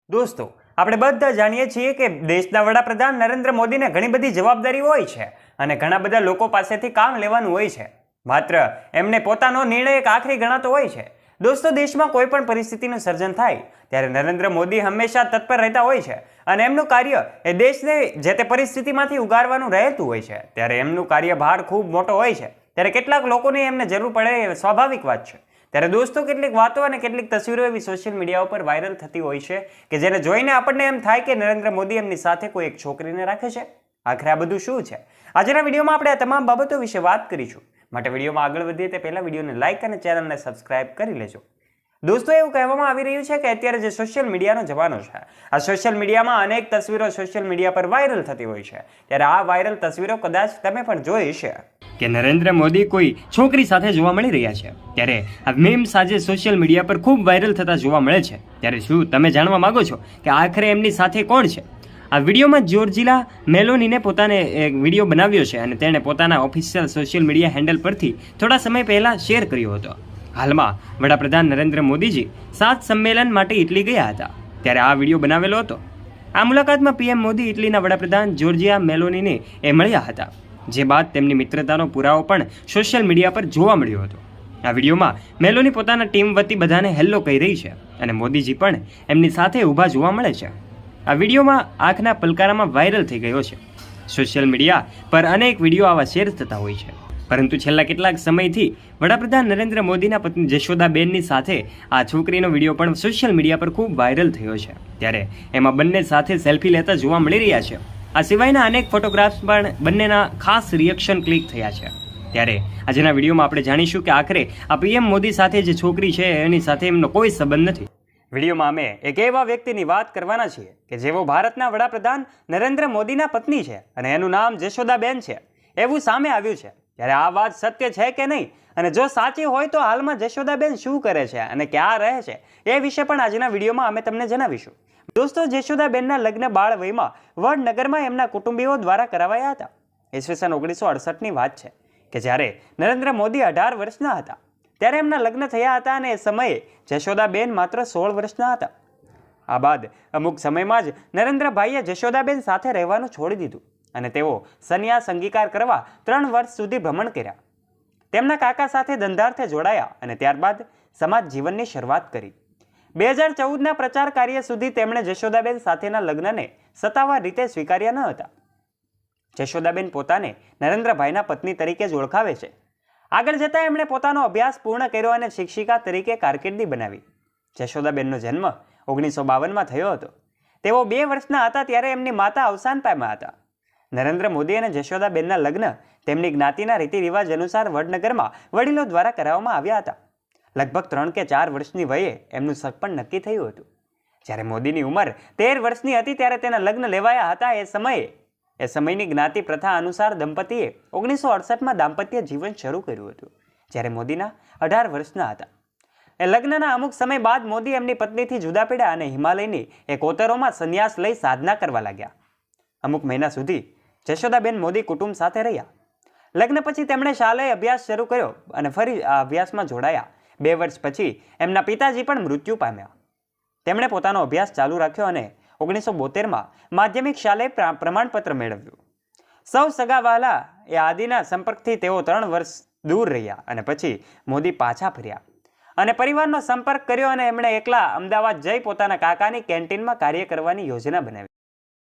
દોસ્તો, આપણે બધા જાણીએ છીએ કે દેશના વડાપ્રધાન નરેન્દ્ર મોદીને ઘણી બધી જવાબદારી હોય છે અને ઘણા બધા લોકો પાસેથી કામ લેવાનું હોય છે. માત્ર એમને પોતાનો નિર્ણય એક આખરી ગણાતો હોય છે. દોસ્તો, દેશમાં કોઈ પણ પરિસ્થિતિનું સર્જન થાય ત્યારે નરેન્દ્ર મોદી હંમેશા તત્પર રહેતા હોય છે અને એમનું કાર્ય એ દેશને જે તે પરિસ્થિતિમાંથી ઉગારવાનું રહેતું હોય છે. ત્યારે એમનું કાર્યભાર ખૂબ મોટો હોય છે. ત્યારે કેટલાક લોકોની એમને જરૂર પડે એ સ્વાભાવિક વાત છે. ત્યારે દોસ્તો, કેટલીક વાતો અને કેટલીક તસવીરો એવી સોશિયલ મીડિયા ઉપર વાયરલ થતી હોય છે કે જેને જોઈને આપણને એમ થાય કે નરેન્દ્ર મોદી એમની સાથે કોઈ એક છોકરીને રાખે છે. આખરે આ બધું શું છે? આજના વિડીયોમાં આપણે આ તમામ બાબતો વિશે વાત કરીશું. માટે વિડીયોમાં આગળ વધીએ તે પહેલા વિડીયોને લાઇક અને ચેનલને સબસ્ક્રાઇબ કરી લેજો. દોસ્તો, એવું કહેવામાં આવી રહ્યું છે કે અત્યારે જે સોશિયલ મીડિયાનો જમાનો છે, આ સોશિયલ મીડિયામાં અનેક તસવીરો સોશિયલ મીડિયા પર વાયરલ થતી હોય છે. ત્યારે આ વાયરલ તસવીરો કદાચ તમે પણ જોઈ હશે કે નરેન્દ્ર મોદી કોઈ છોકરી સાથે જોવા મળી રહ્યા છે. ત્યારે આ મીમ્સ આજે સોશિયલ મીડિયા પર ખૂબ વાયરલ થતા જોવા મળે છે. ત્યારે શું તમે જાણવા માંગો છો કે આખરે એમની સાથે કોણ છે? આ વિડીયોમાં જ્યોર્જિલા મેલોનીને પોતાને એક વિડીયો બનાવ્યો છે અને તેણે પોતાના ઓફિશિયલ સોશિયલ મીડિયા હેન્ડલ પરથી થોડા સમય પહેલા શેર કર્યો હતો. હાલમાં વડાપ્રધાન નરેન્દ્ર મોદીજી 7 સંમેલન માટે ઇટલી ગયા હતા, ત્યારે આ વિડીયો બનાવેલો હતો. આ મુલાકાતમાં પીએમ મોદી ઇટલીના વડાપ્રધાન જ્યોર્જિયા મેલોનીને મળ્યા હતા, જે બાદ તેમની મિત્રતાનો પુરાવો પણ સોશિયલ મીડિયા પર જોવા મળ્યો હતો. આ વિડીયોમાં મેલોની પોતાના ટીમ વતી બધાને હેલ્લો કહી રહી છે અને મોદીજી પણ એમની સાથે ઊભા જોવા મળે છે. આ વિડીયોમાં આંખના પલકારામાં વાયરલ થઈ ગયો છે. સોશિયલ મીડિયા પર અનેક વિડીયો આવા શેર થતા હોય છે, પરંતુ છેલ્લા કેટલાક સમયથી વડાપ્રધાન નરેન્દ્ર મોદીના પત્ની જશોદાબેનની સાથે આ છોકરીનો વિડીયો પણ સોશિયલ મીડિયા પર ખૂબ વાયરલ થયો છે. ત્યારે એમાં બંને સાથે સેલ્ફી લેતા જોવા મળી રહ્યા છે. આ સિવાયના અનેક ફોટોગ્રાફ્સ પણ બંનેના ખાસ રિએક્શન ક્લિક થયા છે. ત્યારે આજના વિડીયોમાં આપણે જાણીશું કે આખરે આ પીએમ મોદી સાથે જે છોકરી છે એની સાથે એમનો કોઈ સંબંધ નથી. વિડીયોમાં અમે એક એવા વ્યક્તિની વાત કરવાના છીએ કે જેઓ ભારતના વડાપ્રધાન નરેન્દ્ર મોદીના પત્ની છે અને એનું નામ જશોદાબેન છે એવું સામે આવ્યું છે. ત્યારે આ વાત સત્ય છે કે નહીં, અને જો સાચી હોય તો હાલમાં જશોદાબેન શું કરે છે અને ક્યાં રહે છે એ વિશે પણ આજના વિડીયોમાં અમે તમને જણાવીશું. દોસ્તો, જશોદાબેનના લગ્ન બાળ વયમાં વડનગરમાં એમના કુટુંબીઓ દ્વારા કરાવાયા હતા. ઈસવીસન 1968ની વાત છે કે જ્યારે નરેન્દ્ર મોદી 18 વર્ષના હતા ત્યારે એમના લગ્ન થયા હતા અને એ સમયે જશોદાબેન માત્ર 16 વર્ષના હતા. આ બાદ અમુક સમયમાં જ નરેન્દ્રભાઈએ જશોદાબેન સાથે રહેવાનું છોડી દીધું અને તેઓ સંન્યાસ અંગીકાર કરવા 3 વર્ષ સુધી ભ્રમણ કર્યા. તેમના કાકા સાથે ધંધાર્થે જોડાયા અને ત્યારબાદ સમાજ જીવનની શરૂઆત કરી. 2014ના પ્રચાર કાર્ય સુધી તેમણે જશોદાબેન સાથેના લગ્નને સત્તાવાર રીતે સ્વીકાર્યા ન હતા. જશોદાબેન પોતાને નરેન્દ્રભાઈના પત્ની તરીકે જ ઓળખાવે છે. આગળ જતા એમણે પોતાનો અભ્યાસ પૂર્ણ કર્યો અને શિક્ષિકા તરીકે કારકિર્દી બનાવી. જશોદાબેનનો જન્મ 1952માં થયો હતો. તેઓ 2 વર્ષના હતા ત્યારે એમની માતા અવસાન પામ્યા હતા. નરેન્દ્ર મોદી અને જશોદાબેનના લગ્ન તેમની જ્ઞાતિના રીતિ રિવાજ અનુસાર વડનગરમાં વડીલો દ્વારા કરાવવામાં આવ્યા હતા. લગભગ 3 કે 4 વર્ષની વયે એમનું સગપણ નક્કી થયું હતું. જ્યારે મોદીની ઉંમર 13 વર્ષની હતી ત્યારે તેના લગ્ન લેવાયા હતા. એ સમયની જ્ઞાતિ પ્રથા અનુસાર દંપતીએ 1968માં દાંપત્ય જીવન શરૂ કર્યું હતું, જ્યારે મોદીના 18 વર્ષના હતા. એ લગ્નના અમુક સમય બાદ મોદી એમની પત્નીથી જુદા પડ્યા અને હિમાલયની એક કોતરોમાં સંન્યાસ લઈ સાધના કરવા લાગ્યા. અમુક મહિના સુધી જશોદાબેન મોદી કુટુંબ સાથે રહ્યા. લગ્ન પછી તેમણે શાળાએ અભ્યાસ શરૂ કર્યો અને ફરી આ અભ્યાસમાં જોડાયા. 2 વર્ષ પછી એમના પિતાજી પણ મૃત્યુ પામ્યા. તેમણે પોતાનો અભ્યાસ ચાલુ રાખ્યો અને 1972માં માધ્યમિક શાળાએ પ્રમાણપત્ર મેળવ્યું. સૌ સગાવાલા એ આદિના સંપર્કથી તેઓ 3 વર્ષ દૂર રહ્યા અને પછી મોદી પાછા ફર્યા અને પરિવારનો સંપર્ક કર્યો અને એમણે એકલા અમદાવાદ જઈ પોતાના કાકાની કેન્ટીનમાં કાર્ય કરવાની યોજના બનાવી.